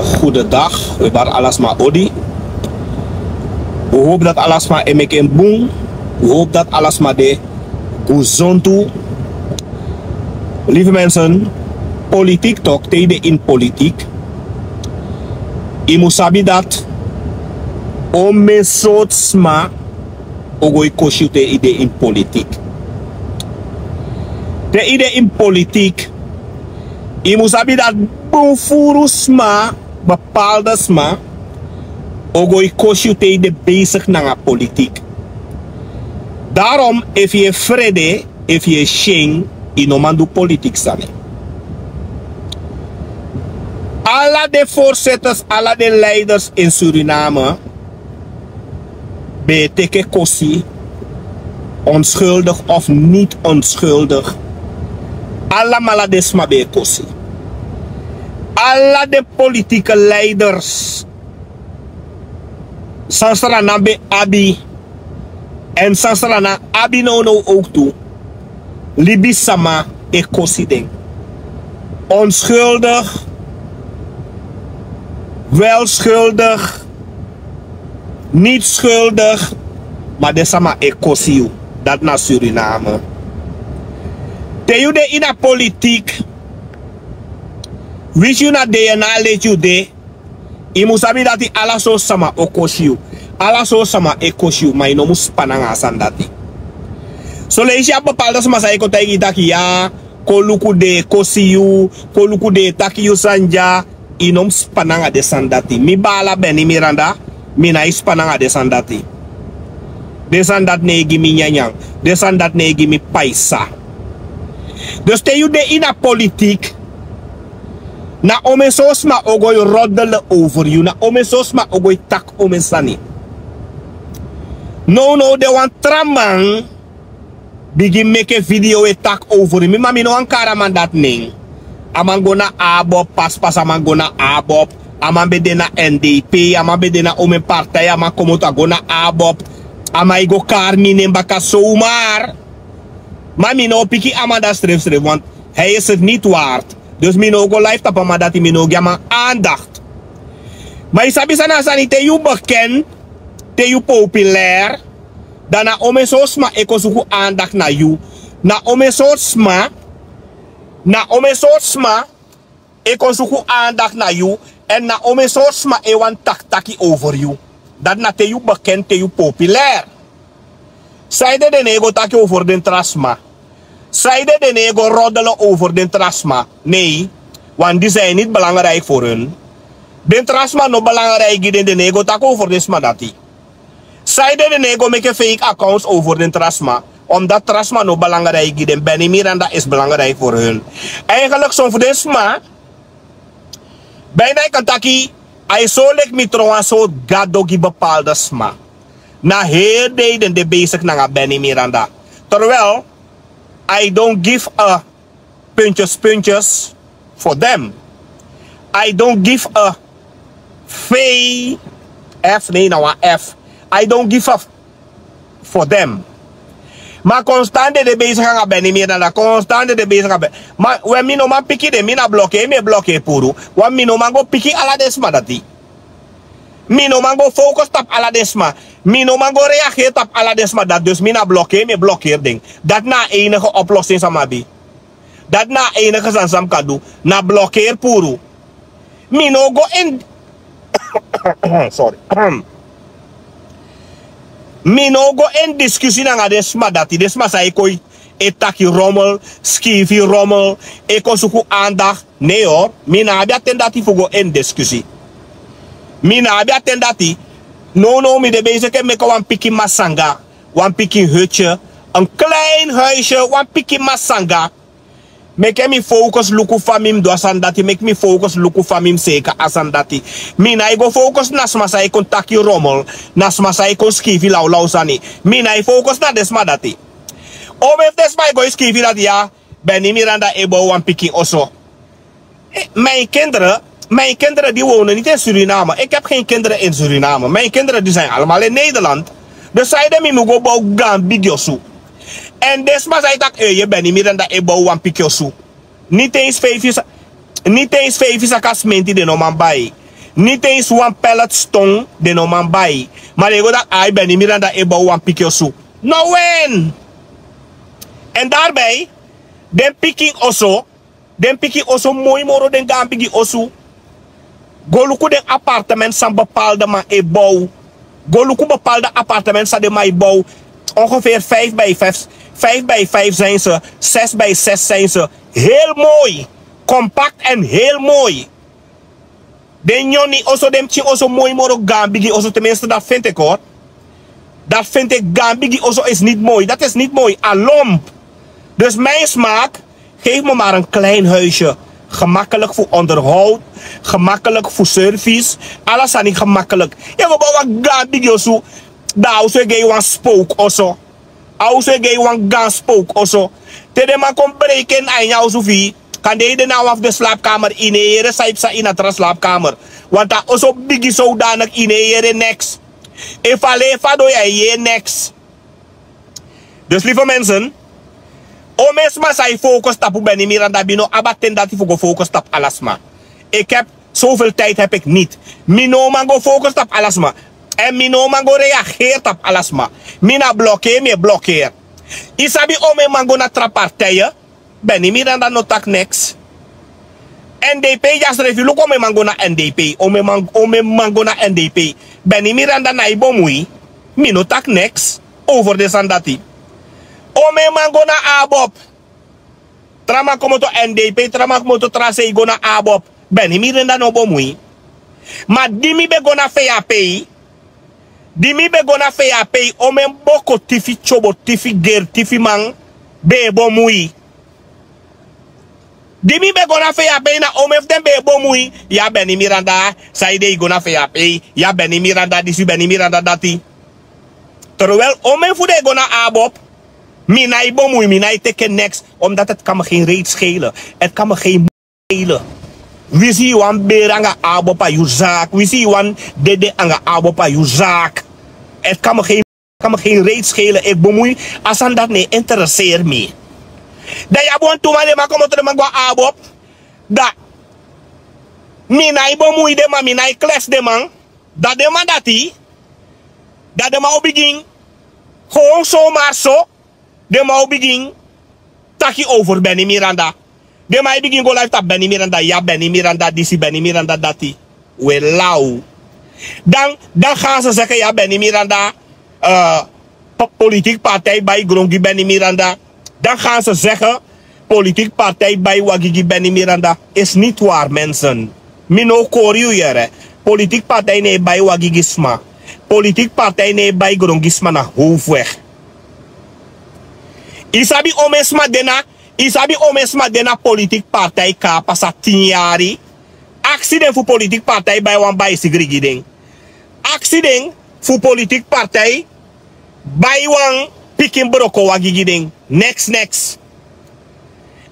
Goedendag, we waren alles maar Odi. We hopen dat alles maar emek en boom. We hopen dat alles maar de guzontu. Lieve mensen, politiek toch, tijden in politiek. Je moet sabi dat om men soort sma ogoi kosju te ide in politiek. Te ide in politiek. Je moet sabi dat bonfuru sma, bepaalde sma, ogoi kosju te ide bezig naar politiek. Daarom, if je vrede, if je sheng, je no man doet politiek staan. Alle de voorzitters, alle de leiders in Suriname, beteke kosi, onschuldig of niet onschuldig, allemaal desma be kosi. Alle de politieke leiders, sansrana be abi, en sansrana abi no ook toe, libi sama e kosi ding. Onschuldig, wel schuldig, niet schuldig, maar de sama e kosi dat na Suriname. Te you de in a politiek, wist you na de na let you de, i moet sabi dat i ala so sama o kosi ala so sama e kosi maar no mus pananga sandati. So le isi a bepaalde sama sa iko taigi taki ya, koluku de kosi koluku de taki sanja, inom spananga de sandati. Mi bala beni Miranda, mina ispananga de sandati. De sandat ne gimi nyanyang, de sandat ne gimi paisa. Dus te you de in a politiek, na ome sosma ogoy roddelen over you, na ome sosma ogoy tak ome sani. No, de wan tramang, begin make a video e tak over you. Mi mami no ankara man dat ning. Aman go na ABOP, pas aman go na ABOP, aman bede na NDP, aman bede na ome partij, aman komota go na ABOP, aman go Carmine baka zomaar. Maar mino piki aman da stref, want hij is het niet waard. Dus mino go live tap aman dat hij mino gama aandacht. Maar isabi sana sani te you bekend, te you populair, dan na ome sosma eko suku aandacht na you, na ome sosma. Na ome sosma, ik kon zoeken aandacht naar jou. En na ome sosma, ik want taki over you. Dat na te you bekend, te you populair. Zijde de nego taki over den trasma. Zijde de nego roddelen over den trasma. Nee, want die zijn niet belangrijk voor hun. Den trasma no belangrijk in de nego taki over den smadati. Zijde de nego make fake accounts over den trasma. Omdat trasma no belangrijk is. Benny Miranda is belangrijk voor hun. Eigenlijk zo'n voor deze ma. Bijna kan taki. Hij zo lek mitrouwen zo gadogi bepaalde sma. Na heel deden de bezig naar Benny Miranda. Terwijl. I don't give a puntjes for them. I don't give a F. Nee nou een F. I don't give a for them. Maar constante de bezig gaan ben niet meer dan dat. Constante de bezig gaan ben. Maar we mino man piki de mina blokke, me blokke puru. Want mino man go piki ala desma dati. Mino man go focus tap ala desma. Mino man go reageer tap ala desma dat. Dus mina blokke, me blokkeer ding. Dat na enige oplossing samabi. Dat na enige sansam kadu. Na blokkeer puru. Mino go in. Sorry. Mino go in discussie na desma dati. Desma sa ikoi etaki rommel, skivi rommel, eko suku aandacht. Nee hoor, mina abia tendati fugo in discussie. Mina abia tendati. No, mi de bezig met wan piki masanga, wan piki hutje, een klein huisje, wan piki masanga. Make me focus luku famim do asandati, make me focus luku famim seka asandati. Mina I go focus na smasa I taki rommel, na smasa I kon skivi lau sani. Mina I focus na desma dati. If desma I go skivi dat ja, Benny Miranda ebo wan piki oso. Mijn kinderen die wonen niet in Suriname. Ik heb geen kinderen in Suriname. Mijn kinderen die zijn allemaal in Nederland. Dus zeiden me go bouw gambi gyosu. En desma zei dat je bent niet meer dan dat je bouw een pikjosu. Niet eens vijf is a kasmenti de no man bij. Niet eens een pellet stong de no man bij. Maar ik dat I ben niet meer aan dat ebo een pikje zo. No wen. En daarbij, den picking also mooi moro den gaan picking also. Goluku den appartement san bepaalde maar ebo. Goluku bepaalde appartement san de maar ebo. Ongeveer 5 bij 5. 5 bij 5 zijn ze. 6 bij 6 zijn ze. Heel mooi. Compact en heel mooi. Den joni also dem chi also mooi moro gambigi also tenminste dat vind ik hoor. Dat vind ik gambigi also is niet mooi. Dat is niet mooi. Alomp. Dus mijn smaak, geef me maar een klein huisje. Gemakkelijk voor onderhoud. Gemakkelijk voor service. Alles aan niet gemakkelijk. Je wil wat gambigi also. Daar also ge wan spook also. Also ge wan gan spook also. Tede man kom breken en jou zo vie. Kan de nou af de slaapkamer ineren, saipsa in de slaapkamer. Want dat is ook biggie zodanig ineren next. If alleen fado je next. Dus lieve mensen, o mesma zij focus op ben niet meer aan dat bino, abaten dat ik focus op alles maar. Ik heb zoveel tijd heb ik niet. Mino man go focus op alles maar. En mino man go reageert op alles maar. Mina blokkeer, me blokkeer. Isabi o me man go naar trapartijen. Ben niet meer aan dat notak next. NDP, just review. Look ome mango na NDP. Ome mango na NDP. Ben niet meer aan dat naibo mui. Mi notak next. Over de sandati. Ome mango na ABOP. Trama como to NDP. Trama como to trase go na ABOP. Ben niet meer aan dat nobo mui. Maar di mi be go na FAP. Di mi be go na FAP. Ome boko tifi chobo, tifi ger, tifi man. Bebo mui. Dimi be gona FAP na omef den be bomui. Ya Benny Miranda, saide gona FAP. Ya Benny Miranda, disi Benny Miranda dati. Terwijl omef de gona ABOP. Minai bomui, minai teken next. Omdat het kan me geen reet schelen. Het kan me geen schelen. We zien wan beranga ABOP a zaak. We zien wan dede anga ABOP a zaak. Het kan me geen reet schelen. Ik bemoei. Als aan dat nee, interesseer me. Dat je gewoon toe maar de man komt er maar gewoon ABOP. Dat minai bemoei de man, minai kles de man. Dat de man dat die. Dat de man op begin. Gewoon zomaar zo. De man op begin. Taki over Benny Miranda. De man begin go live tap Benny Miranda. Ja Benny Miranda, disi Benny Miranda dat die. We lauw. Dan gaan ze zeggen ja Benny Miranda. Politiek partij bij Grongi Benny Miranda. Dan gaan ze zeggen, politiek partij bij Wagigi Benny Miranda. Is niet waar, mensen. Mino Koryuere. Politiek partij nee bij Wagigisma. Politiek partij nee bij Grongisma na Hoofdweg. Isabi omesma dena politiek partij ka pasa 10 jaar. Accident voor politiek partij bij wan bij Sigrigiding. Accident voor politiek partij bij wan Pikin Broko Wagigiding. Next.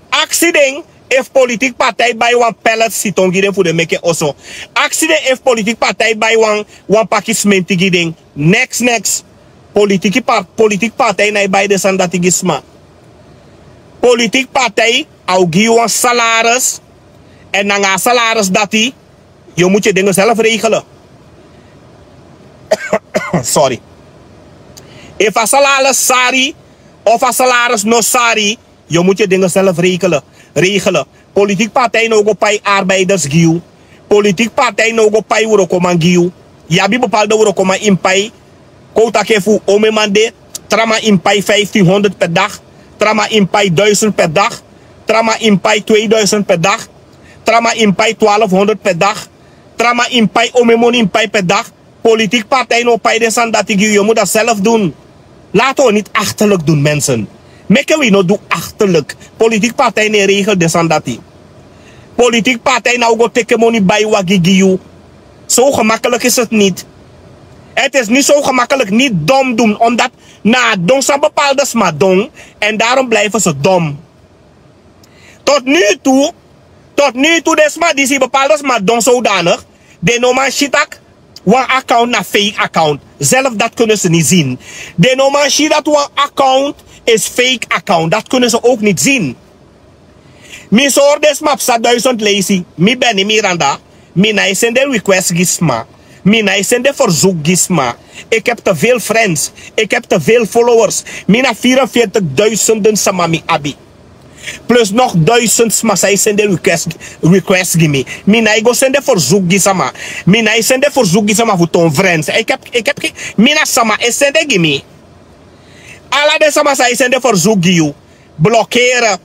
Accident if politiek partij bij wan pellet sitongiding voor de meke oso. Accident if politiek partij bij wan pakismenti giding. Next. Politiek partij na bij de sandatigisma. Politiek partij au gi wan salaris. En na nga salaris dati. Je moet je dingen zelf regelen. Sorry. If a salaris sari of a salaris no sari, je moet je dingen zelf regelen. Politiek partij no go pay arbeiders giu. Politiek partij no go pay urokoman giu. Yabi bepaalde urokoman in pay. Kota kefu ome mande. Trama in pay 1500 per dag. Trama in pay 1000 per dag. Trama in pay 2000 per dag. Trama in pay 1200 per dag. Trama in pay ome mon in pay per dag. Politiek partij no pay de sandati giu. Je moet dat zelf doen. Laten we niet achterlijk doen, mensen. Mekken we nou doen achterlijk. Politiek partij nee regel de sandati. Politiek partij nou go teke money bij Wagigiu. Zo gemakkelijk is het niet. Het is niet zo gemakkelijk niet dom doen. Omdat na don zijn bepaalde sma dom. En daarom blijven ze dom. Tot nu toe desma die zijn bepaalde sma dom zodanig. De noman shitak. One account na fake account. Zelf dat kunnen ze niet zien. De noman shit dat one account is fake account. Dat kunnen ze ook niet zien. Mi soor des map sa 1000 lazy. Mi Benny Miranda. Mina sende request gisma. Mina sende verzoek gisma. Ik heb te veel friends. Ik heb te veel followers. Mina 44.000 samami abi. Plus nog 1000 smasai sende request gimme. Mina go sende verzoek gisama. Mina sende verzoek gisama voor ton friends. Ik heb mina sama sende gimme. Alla de sama sai sende verzoek giu. Blokkeren.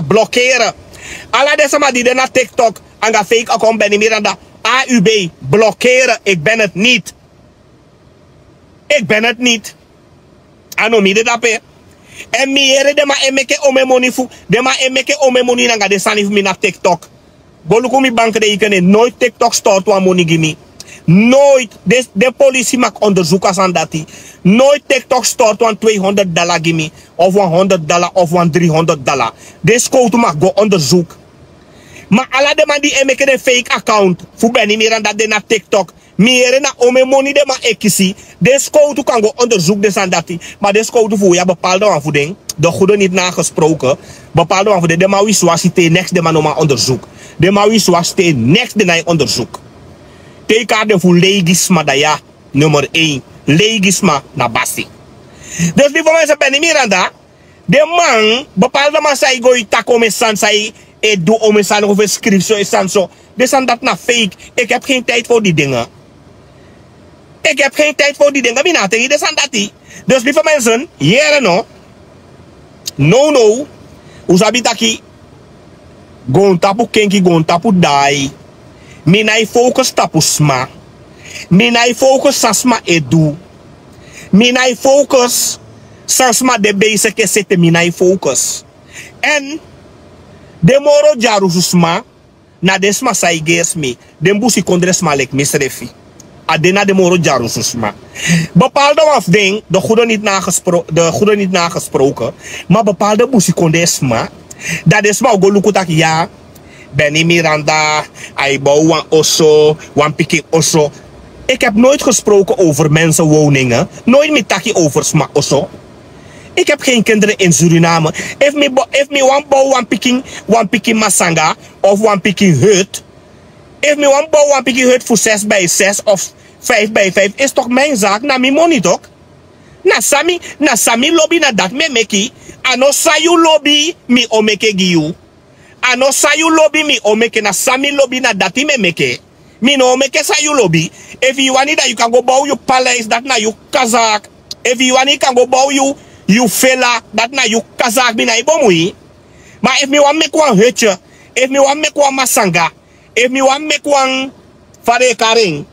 Blokkeren. Alla de sama die na TikTok en ga fake account ben meer aan de AUB. Blokkeren. Ik ben het niet. Ik ben het niet. Anomide dape. En meer de ma emeke ome money fu. De ma emeke ome money nanga de sani fu mi na TikTok. Goluku mi bank de ikene nooit TikTok stort wa money gimme. Nooit. De politie maakt onderzoekers aan dat die. Nooit TikTok stort van $200 gimme. Of $100 of $300. Deze code mag go onderzoek. Maar alle de man die emeke de fake account. Fu ben niet meer aan dat de na TikTok. Meer na ome money de ma ekisi. Deze code kan go onderzoek des aan dat die. Maar deze code voor ja bepaalde aanvoeding. De goede niet nagesproken. Bepaalde aanvoeding. De ma wiswasi te next de man oma onderzoek. De ma wiswasi te next de na onderzoek. Teka de voor legisma da ja. Nummer 1. Legisma na basi. Dus die voor mensen ben niet meer aan dat. De man bepaalde man zei go itako me san zei. Ik doe om een of een scriptie en zo. Dus aan dat na fake. Ik heb geen tijd voor die dingen. Ik heb geen tijd voor die dingen. Mina tegen dus aan dat die. Dus lieve mensen, hier no. No. Usabi taki. Gon tapu kenki, gon tapu dai. Mina focus tapu sma. Mina focus sasma edu. Mina focus sasma de basic sete mina focus. En de moro jaru susma na desma sai gesmi. Den busi kondresma lek misrefi. Adena de moro jaru susma. Bepaalde afding, de goede niet nagesproken, maar bepaalde busi kondresma. Dat is maar go lukutak ja. Benny Miranda, Aibou wan osso, wan piki osso. Ik heb nooit gesproken over mensenwoningen. Nooit met taki over sma osso. Ik heb geen kinderen in Suriname. If me wan bouw wan piki masanga of wan piki hut. If me wan bouw wan piki hut voor 6 bij 6 of 5 bij 5 is toch mijn zaak, na mi money toch? Na sami lobby na dat me meki. Ano sayu lobby mi omeke giu. Ano sayu lobby mi omeke na sami lobby na dat me meke. Mi no omeke sayu lobby. If you want it, you can go bouw you palace dat na you kazak. If you want it, you can go bouw you fella dat na you kazak mi na ibomui. Maar if me wan make one hutje, if me wan make one masanga, if me wan make one farekaring,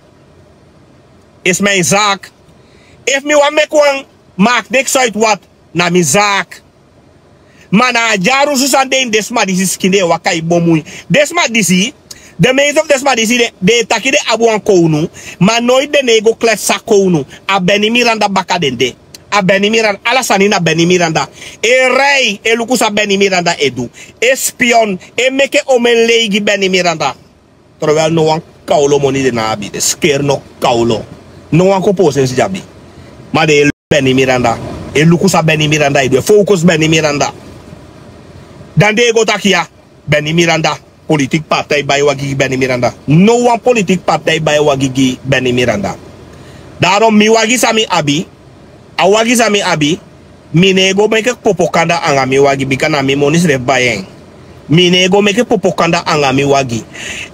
is mijn zaak. If me wan make one, maakt niks uit wat, na mijn zaak. Maar na jaro susande desma disi skinde wakai bomui. Desma disi, de meeste of desma disi de taki de abuan kounu, maar nooit de nego kletsa kounu. A Benny Miranda bakadende. A Benny Miranda, alasani na Benny Miranda. E rei, e lukusa Benny Miranda edu. E spion, e meke omen legi Benny Miranda. Terwijl no one kaulo money de nabi, de scare no kaulo. No one compose in jabi. Maar de Benny Miranda, e lukusa Benny Miranda edu, focus Benny Miranda. Dan de go takia, Benny Miranda, politiek partij bij wagi Benny Miranda. No one politiek partij bij wagi Benny Miranda. Daarom mi wagi sami abi, awagi sami abi, mi nego meke popokanda anga mi wagi bikana mi monis ref bayeng. Mi nego meke popokanda anga mi wagi.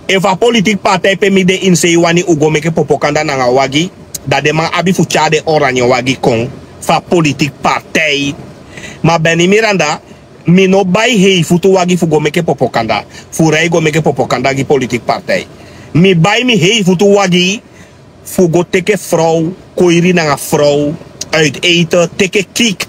If a politiek partij pe mi de inse wani ugo meke popokanda anga wagi, dat de man abi fuchade oranje wagi kong, fa politiek partij. Maar Benny Miranda, mi no bai hei futu wagi fu go meke popokanda. Fu rei go meke popokanda gi politiek partij. Mi bai mi hei futu wagi fu go teke vrouw, koiri na nga vrouw, uit eten, teke kiek.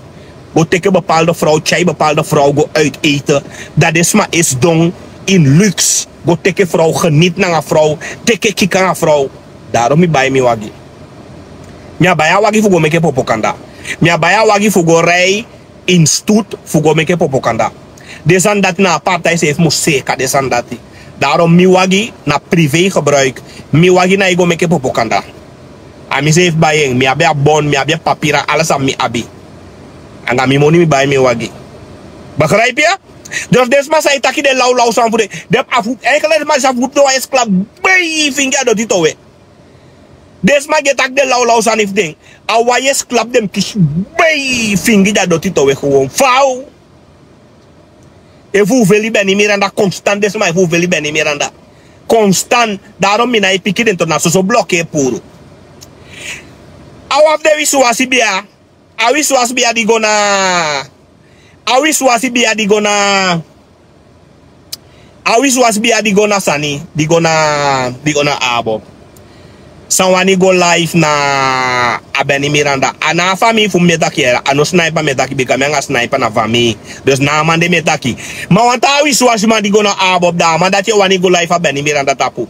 Go teke bepaalde vrouw, chai bepaalde vrouw go uit eten. Dat is maar is dong in luxe. Go teke vrouw, geniet na nga vrouw, teke kiek na nga vrouw. Daarom mi bai mi wagi. Mi abaya wagi fu go meke popokanda. Mi abaya wagi fu go rei in stoet voor go meke popokanda. Desan dat na partij heeft moest zeker desan dat. Daarom mi wagi na privé gebruik. Mi wagi na go meke popokanda. Ami heeft bayeng, mi abia bon, mi abia papira, alles am mi abi. Anga mi money mi bay mi wagi. Begrijp je? Dus desma sa itaki de lau san voor de afu enkele maar sa voet no is klap bij vinger dat dit owe. Desma getak de lau san if ding. Awa yes klap dem kish bij vinger dat dit owe gewoon fout. E voel veli ben niet meer aan dat constant desma e voel veli ben niet meer aan dat. Constant daarom mina e piki den to so blokke puro. Awaf de wiswasi bia. Awiswasi bia di gona. Awiswasi bia di gona. Awiswasi bia di gona sani. Di gona abo. Sanwani go live na Abeni Miranda. Ana fami fu metaki era. Ano sniper metaki bika menga sniper na fami. Dus na mande metaki. Ma wanta awiswasi man di gona abo da. Man dat je wani go live Abeni Miranda tapu.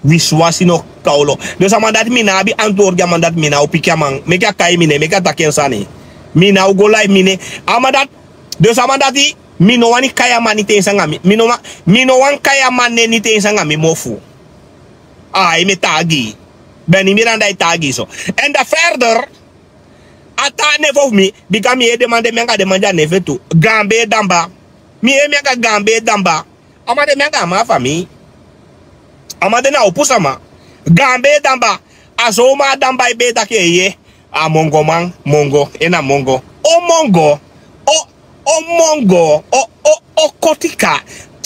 Wiswasi no kaulo. Dus man dat mina abi antwoord man dat mina opikya man. Meka kai mine. Meka taken sani. Mina go live mine. Amadat. Dus amandati mino wani kaya mani te sangami. Mino wan kaya mani ni te sangami mofu. Ai me tagi. Beni Miranda tagi so. En da verder ata never of me because me demande menga demanda never tu. Gambe damba. Mi e menga gambe damba. Amade menga ma fami. Amade na opusama. Gambe damba. Azoma damba ibe take ye. A mongo man, mongo, ena mongo. O mongo. O mongo, o kotika,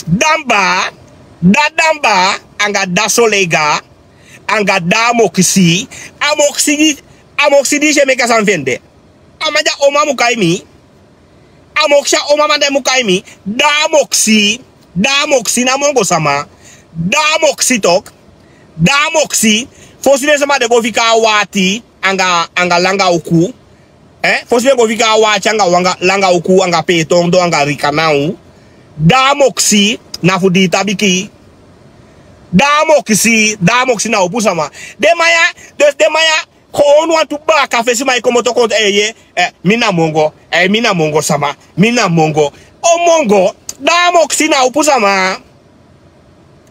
damba, da damba, anga da solega, anga da moksi, amoksi di je meka san vende. Amaja oma mukaimi, amoksha oma mande mukaimi, da moksi na mongo sama, da moksi tok, da moksi, fosile sama de go fika wati, anga langa uku. Fosile go vika wacha anga langa uku anga petong do anga rikanau da moksi na fudita biki da moksi na opusama de maya ko on want to back afesi mai komo to kont mina mongo sama mina mongo o mongo da moksi na opusama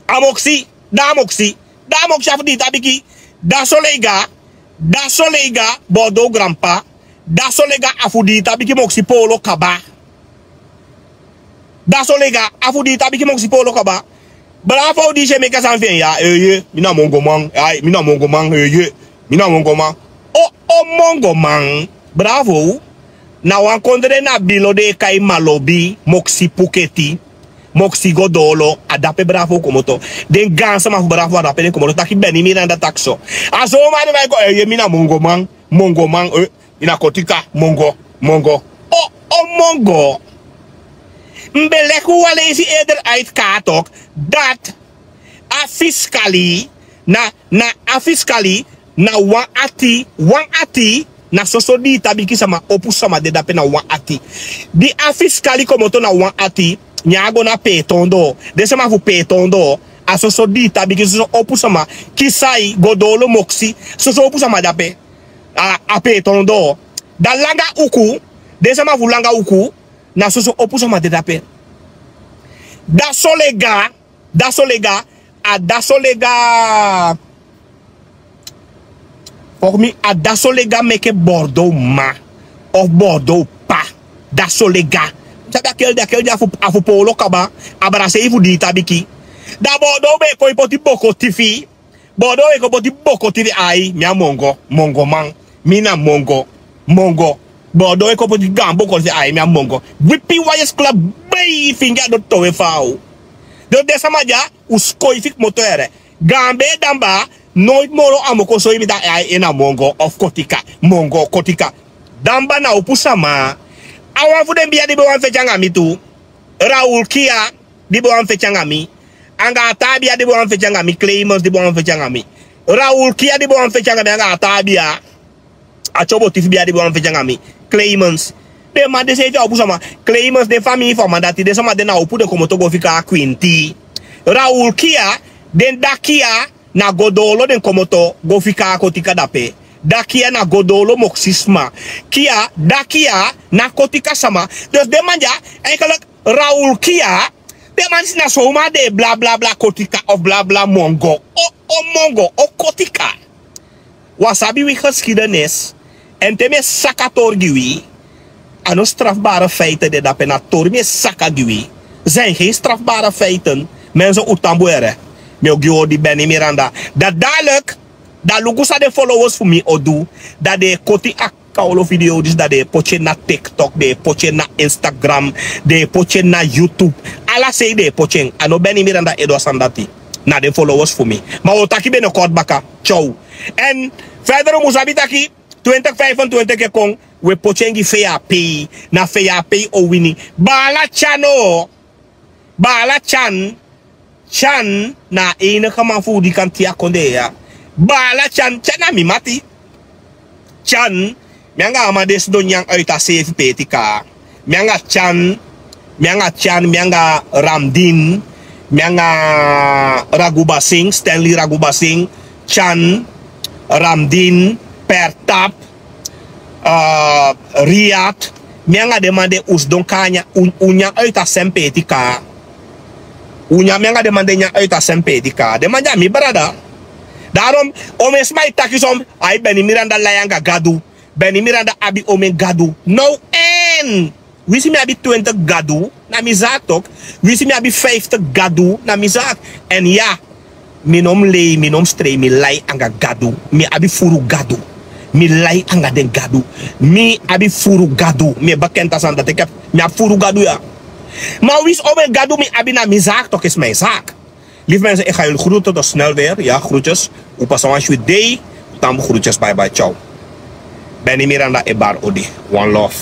amoksi da moksi afudita biki da solega bodo grandpa da solega afudita biki moksi polo kaba. Da solega afudita biki moksi polo kaba. Bravo di je meka san ven ya. Mina mongo man. Mina mongo man. Mina mongo man. O mongo man. Bravo. Na wan kondre na bilo de kai malobi moksi puketi. Moksi godolo adape bravo komoto. Den gansa ma bravo adape den komoto taki Beni Miranda takso. Aso ma de mai ko mina mongo man. Mongo man. Ina kotika mongo. O mongo. Mbeleku walezi eder uit katok dat a fiscali na wan ati na sosodi tabiki sama opusama de dape na wan ati. Di a fiscali komoto na wan ati nyago na petondo. De sama fu petondo a sosodi tabiki so opusama kisai godolo moksi so opusama dape. A petondo da langa uku desa ma vulanga uku na soso opusama de dape da solega for me a da solega meke Bordeaux ma of Bordeaux pa da solega sabe aquele afu polo kaba abrase ifu di tabiki da Bordeaux be ko ipoti boko tifi Bordeaux e ko poti boko tifi ai mi mongo man mina mongo Bordeaux e ko poti gambo ko se ai mi mongo wipi wires club bay finger do towe fao do desa maja uskoi fik motoire gambe damba nooit moro amoko so imita ai ena mongo of kotika damba na opusama awan fu dem biya di bo wan fechanga mi tu Raul Kia di bo wan fechanga mi anga tabia di bo wan fechanga mi Claimants di bo wan fechanga mi Raul Kia di bo wan fechanga mi anga tabia achobo tifi biya di bo wan fechanga mi Claimants de ma de seja opusama Claimants de family for mandati de sama de na opu de komoto go fika Quinty Raul Kia den dakia na godolo den komoto go fika kotika dape dakia na godolo moksisma kia dakia na kotika sama dus de manja eigenlijk Raul Kia de man na soma de bla bla bla kotika of bla bla mongo o mongo o kotika wasabi wi geschiedenis en teme sakator giwi ano strafbare feiten de dat penator me sakagui. Zijn geen strafbare feiten. Mensen utamboere. Me ogio di Benny Miranda. Dat dadelijk, dat lukusa de followers voor me odu, dat de koti akaulo video, dus dat de potje na TikTok, de potje na Instagram, de potje na YouTube. Alla say de potje. Ano Benny Miranda edo sandati. Na de followers voor me. Maar otaki ben kort baka. Ciao. En verder musabitaki 2025 ke kong we potjengi VAP na VAP o wini. Bala chano. Bala chan na enige man voor die kan tia konde ya. Bala chan na mi mati. Chan mianga amades don yang uit a CFP tika. Mianga chan mianga Ramdin, mianga Raguba Singh, Stanley Raguba Singh, Chan, Ramdin, Pertap, Riyad, mianga demande us don kanya unya uit a SMP tika. Unya mianga demande nya uit a SMP tika. Demande mi brada. Daarom omes mai takisom ai Benny Miranda layanga gadu. Benny Miranda abi omen gadu. No en. Wisi mi abi 20 gadu na mi zaak tok. Wisi mi abi 50 gadu na mi zaak. En ja, minom lei, minom strei, mi lay anga gadu. Mi abi furu gadu. Mi lay anga den gadu. Mi abi furu gadu. Mi bekend aan dat ik heb. Mi abi furu gadu ja. Maar wis omen gadu mi abi na mi zaak tok is mijn zaak. Lieve mensen, ik ga jullie groeten. Tot snel weer. Ja, groetjes. Upa sawan shwe day. Tambo groetjes. Bye bye. Ciao. Benny Miranda Ebar Odi. One love.